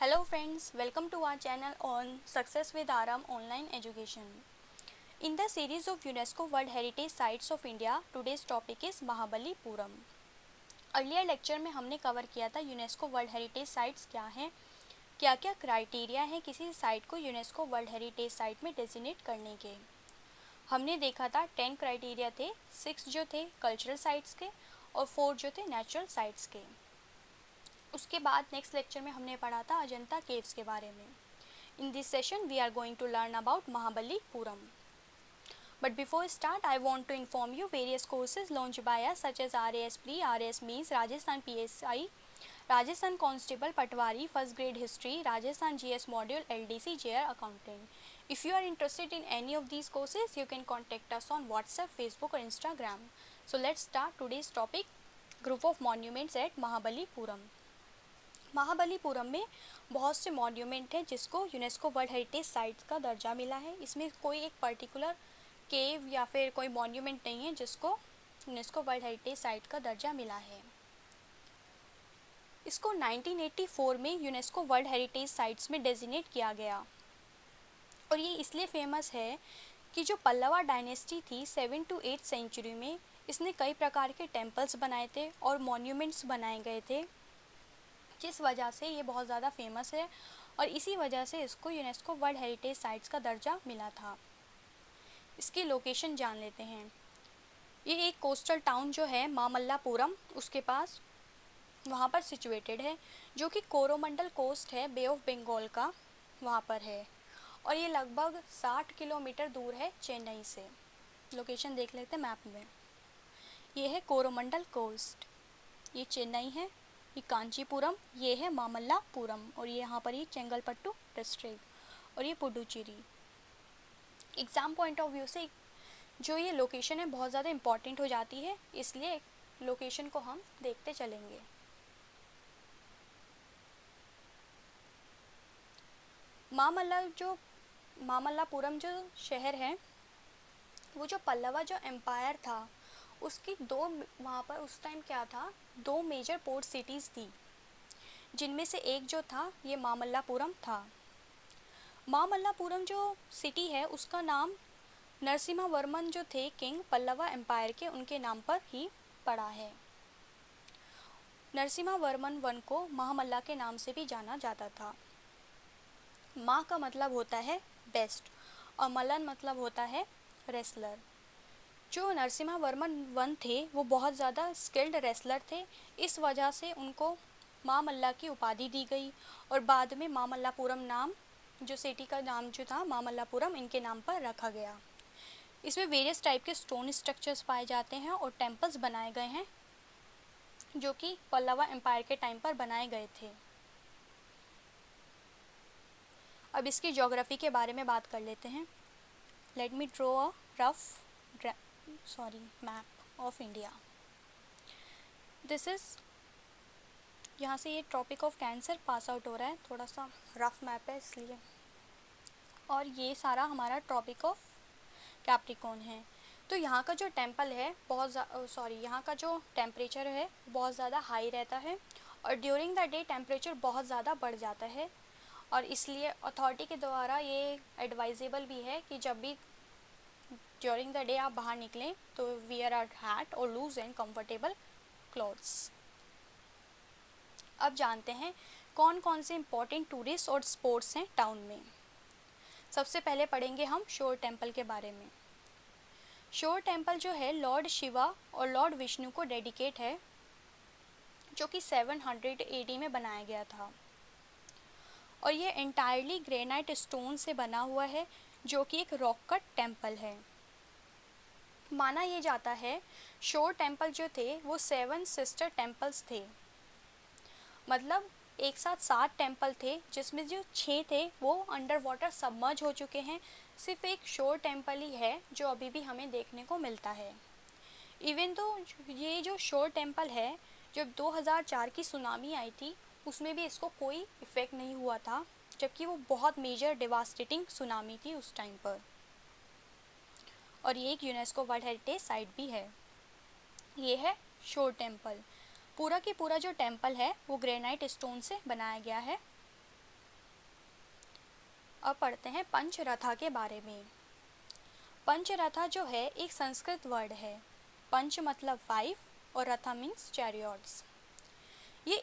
Hello friends, welcome to our channel on Success with Aram Online Education. In the series of UNESCO World Heritage Sites of India, today's topic is Mahabalipuram. Earlier lecture में हमने cover किया था UNESCO world heritage sites क्या हैं, क्या क्या criteria हैं किसी साइट को यूनेस्को वर्ल्ड हेरिटेज साइट में डेजिग्नेट करने के। हमने देखा था 10 क्राइटेरिया थे, 6 जो थे कल्चरल साइट्स के और 4 जो थे नेचुरल साइट्स के। उसके बाद नेक्स्ट लेक्चर में हमने पढ़ा था अजंता केव्स के बारे में। In this session we are going to learn about Mahabalipuram. But before start, I want to inform you various courses launched by us such as RAS Pre, RAS Means, Rajasthan PSI, Rajasthan Constable Patwari, First Grade History, Rajasthan GS Module, LDC, JR Accountant. If you are interested in any of these courses, you can contact us on WhatsApp, Facebook or Instagram. So let's start today's topic, Group of Monuments at Mahabalipuram. Mahabalipuram में बहुत से monument हैं जिसको UNESCO world heritage sites का दर्जा मिला है। इसमें कोई एक पर्टिकुलर केव या फिर कोई मॉन्यूमेंट नहीं है जिसको यूनेस्को वर्ल्ड हेरिटेज साइट का दर्जा मिला है। इसको 1984 में यूनेस्को वर्ल्ड हेरिटेज साइट्स में डेजिग्नेट किया गया और ये इसलिए फेमस है कि जो पल्लवा डायनेस्टी थी 7 to 8 सेंचुरी में, इसने कई प्रकार के टेम्पल्स बनाए थे और मॉन्यूमेंट्स बनाए गए थे, जिस वजह से ये बहुत ज़्यादा फेमस है और इसी वजह से इसको यूनेस्को वर्ल्ड हेरिटेज साइट्स का दर्जा मिला था। इसकी लोकेशन जान लेते हैं। ये एक कोस्टल टाउन जो है मामल्लापुरम, उसके पास वहाँ पर सिचुएटेड है, जो कि कोरोमंडल कोस्ट है बे ऑफ बंगाल का, वहाँ पर है और ये लगभग 60 किलोमीटर दूर है चेन्नई से। लोकेशन देख लेते हैं मैप में। ये है कोरोमंडल कोस्ट, ये चेन्नई है, ये कांचीपुरम, ये है मामल्लापुरम और ये यहाँ पर ये चेंगलपट्टू डिस्ट्रिक्ट और ये Puducherry. Exam point of view से जो ये लोकेशन है बहुत ज़्यादा इम्पॉर्टेंट हो जाती है, इसलिए लोकेशन को हम देखते चलेंगे। मामल्लापुरम जो शहर है, वो जो पल्लवा जो एम्पायर था उसकी वहाँ पर उस टाइम क्या था, 2 मेजर पोर्ट सिटीज़ थी, जिनमें से एक जो था ये मामल्लापुरम था। मामल्लापुरम जो सिटी है उसका नाम नरसिम्हा वर्मन जो थे किंग पल्लवा एम्पायर के, उनके नाम पर ही पड़ा है। नरसिम्हा वर्मन वन को महामल्ला के नाम से भी जाना जाता था। माँ का मतलब होता है बेस्ट और मल्लन मतलब होता है रेसलर। जो नरसिम्हा वर्मन वन थे वो बहुत ज़्यादा स्किल्ड रेसलर थे, इस वजह से उनको माँ मल्ला की उपाधि दी गई और बाद में मामल्लापुरम नाम, जो सिटी का नाम जो था मामल्लापुरम, इनके नाम पर रखा गया। इसमें वेरियस टाइप के स्टोन स्ट्रक्चर्स पाए जाते हैं और टेम्पल्स बनाए गए हैं जो कि पल्लवा एम्पायर के टाइम पर बनाए गए थे। अब इसकी ज्योग्राफी के बारे में बात कर लेते हैं। Let me draw a rough map of India. This is, यहाँ से ये tropic of cancer pass out हो रहा है, थोड़ा सा रफ मैप है इसलिए, और ये सारा हमारा ट्रॉपिक ऑफ कैप्रिकॉर्न है। तो यहाँ का जो टेम्पल है यहाँ का जो टेम्परेचर है बहुत ज़्यादा हाई रहता है और ड्यूरिंग द डे टेम्परेचर बहुत ज़्यादा बढ़ जाता है और इसलिए अथॉरिटी के द्वारा ये एडवाइजेबल भी है कि जब भी ड्यूरिंग द डे आप बाहर निकलें तो वियर अ हैट और लूज एंड कंफर्टेबल क्लॉथ्स। अब जानते हैं कौन कौन से इम्पोर्टेंट टूरिस्ट और स्पॉट्स हैं टाउन में। सबसे पहले पढ़ेंगे हम शोर टेम्पल के बारे में। शोर टेम्पल जो है लॉर्ड शिवा और लॉर्ड विष्णु को डेडिकेट है, जो कि 700 AD में बनाया गया था और ये एंटायरली ग्रेनाइट स्टोन से बना हुआ है, जो कि एक रॉक कट टेम्पल है। माना ये जाता है शोर टेम्पल जो थे वो 7 सिस्टर टेम्पल्स थे, मतलब एक साथ 7 टेम्पल थे, जिसमें जो 6 थे वो अंडर वाटर सबमर्ज हो चुके हैं। सिर्फ एक शोर टेम्पल ही है जो अभी भी हमें देखने को मिलता है। इवन तो ये जो शोर टेम्पल है, जब 2004 की सुनामी आई थी उसमें भी इसको कोई इफ़ेक्ट नहीं हुआ था, जबकि वो बहुत मेजर डिवास्टेटिंग सुनामी थी उस टाइम पर, और ये एक यूनेस्को वर्ल्ड हेरिटेज साइट भी है। ये है शोर टेम्पल। पूरा की पूरा जो टेम्पल है वो ग्रेनाइट स्टोन से बनाया गया है अब पढ़ते हैं पंचरथा के बारे में। पंचरथा जो है एक संस्कृत वर्ड है। पंच मतलब 5 और रथा मीन्स चैरियट्स। ये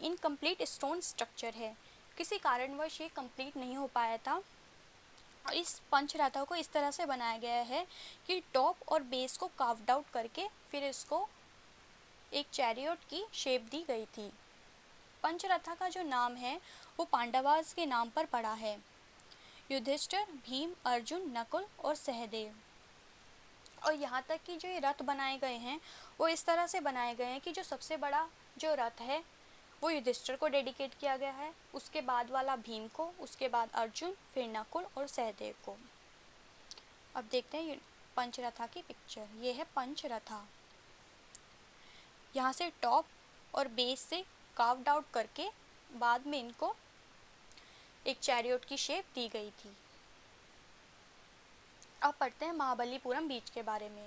इनकम्प्लीट स्टोन स्ट्रक्चर है, किसी कारणवश ये कंप्लीट नहीं हो पाया था। और इस पंचरथा को इस तरह से बनाया गया है कि टॉप और बेस को कार्व्ड आउट करके फिर इसको एक चैरियट की शेप दी गई थी। पंचरथा का जो नाम है वो पांडवास के नाम पर पड़ा है। युधिष्ठिर, भीम, अर्जुन, नकुल और सहदेव। और यहाँ तक कि जो ये रथ बनाए गए हैं वो इस तरह से बनाए गए हैं कि जो सबसे बड़ा जो रथ है वो युधिष्ठिर को डेडिकेट किया गया है, उसके बाद वाला भीम को, उसके बाद अर्जुन, फिर नकुल और सहदेव को। अब देखते हैं पंचरथा की पिक्चर। ये है पंचरथा। यहाँ से टॉप और बेस से कार्व्ड आउट करके बाद में इनको एक चैरियट की शेप दी गई थी। अब पढ़ते हैं महाबलीपुरम बीच के बारे में।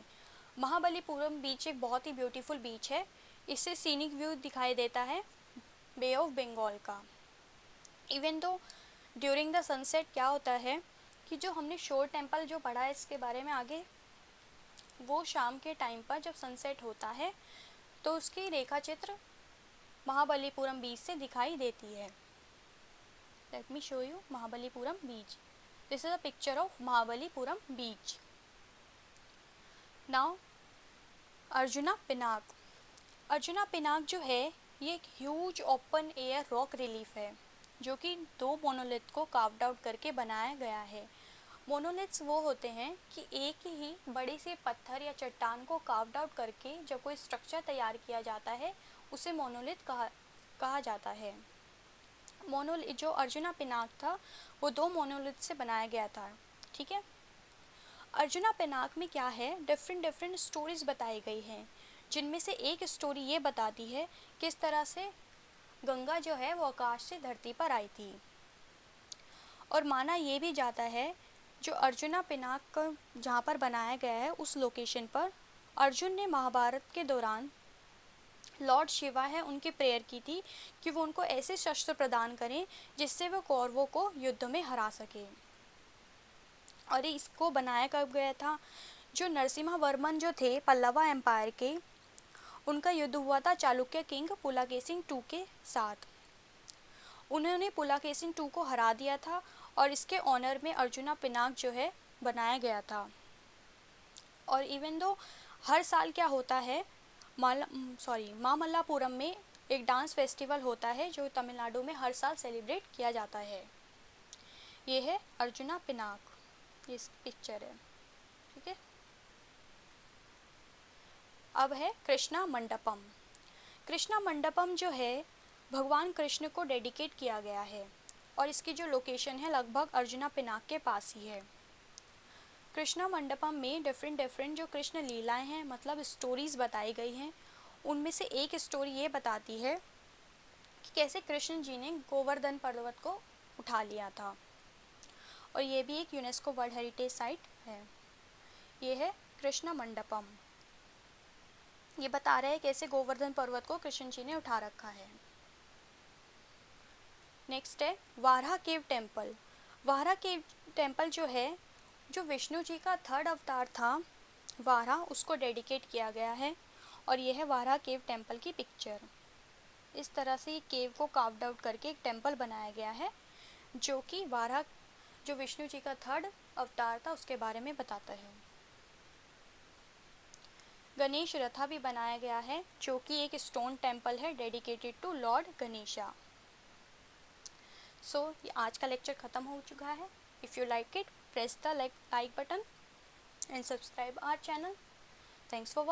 महाबलीपुरम बीच एक बहुत ही ब्यूटीफुल बीच है। इससे सीनिक व्यू दिखाई देता है बे ऑफ बंगाल का। Even though during the sunset क्या होता है कि जो हमने शोर टेम्पल जो पढ़ा है इसके बारे में आगे, वो शाम के टाइम पर जब सनसेट होता है तो उसकी रेखा चित्र महाबलीपुरम बीच से दिखाई देती है। Let me show you Mahabalipuram beach. This is a picture of Mahabalipuram beach. Now Arjuna पिनाक। अर्जुना पिनाक जो है ये एक huge open air rock relief है जो कि 2 मोनोलिथ को कार्व्ड आउट करके बनाया गया है। मोनोलिथ्स वो होते हैं कि एक ही बड़े से पत्थर या चट्टान को कार्व्ड आउट करके जब कोई स्ट्रक्चर तैयार किया जाता है उसे मोनोलिथ कहा जाता है। मोनोलिथ जो अर्जुना पिनाक था वो 2 मोनोलिथ से बनाया गया था। ठीक है। अर्जुना पिनाक में क्या है, डिफरेंट स्टोरीज बताई गई हैं, जिनमें से एक स्टोरी ये बताती है किस तरह से गंगा जो है वो आकाश से धरती पर आई थी। और माना ये भी जाता है जो अर्जुना पिनाक जहाँ पर बनाया गया है उस लोकेशन पर अर्जुन ने महाभारत के दौरान लॉर्ड शिवा है उनकी प्रेयर की थी कि वो उनको ऐसे शस्त्र प्रदान करें जिससे वो कौरवों को युद्ध में हरा सके। और इसको बनाया कब गया था, जो नरसिम्हा वर्मन जो थे पल्लवा एम्पायर के, उनका युद्ध हुआ था चालुक्य किंग पुलाकेशिन II के साथ। उन्होंने पुलाकेशिन II को हरा दिया था और इसके ऑनर में अर्जुना पिनाक जो है बनाया गया था। और इवन दो हर साल क्या होता है मामल्लापुरम में एक डांस फेस्टिवल होता है जो तमिलनाडु में हर साल सेलिब्रेट किया जाता है। ये है अर्जुना पिनाक, ये पिक्चर है। ठीक है। अब है कृष्णा मंडपम। कृष्णा मंडपम जो है भगवान कृष्ण को डेडिकेट किया गया है और इसकी जो लोकेशन है लगभग अर्जुना पिनाक के पास ही है। कृष्णा मंडपम में डिफरेंट जो कृष्ण लीलाएं हैं, मतलब स्टोरीज बताई गई हैं। उनमें से एक स्टोरी ये बताती है कि कैसे कृष्ण जी ने गोवर्धन पर्वत को उठा लिया था। और ये भी एक यूनेस्को वर्ल्ड हेरिटेज साइट है। ये है कृष्णा मंडपम। ये बता रहा है कैसे गोवर्धन पर्वत को कृष्ण जी ने उठा रखा है। नेक्स्ट है Varaha cave temple. Varaha cave temple जो है जो विष्णु जी का 3rd अवतार था वाराह, उसको डेडिकेट किया गया है। और यह है वाराह केव टेम्पल की पिक्चर। इस तरह से ये केव को कार्व्ड आउट करके एक टेम्पल बनाया गया है जो कि वाराह जो विष्णु जी का 3rd अवतार था उसके बारे में बताता है। गणेश रथा भी बनाया गया है जो कि एक स्टोन टेम्पल है डेडिकेटेड टू लॉर्ड गणेशा। सो आज का लेक्चर ख़त्म हो चुका है। If you like it, press the like button and subscribe our channel. Thanks for watching.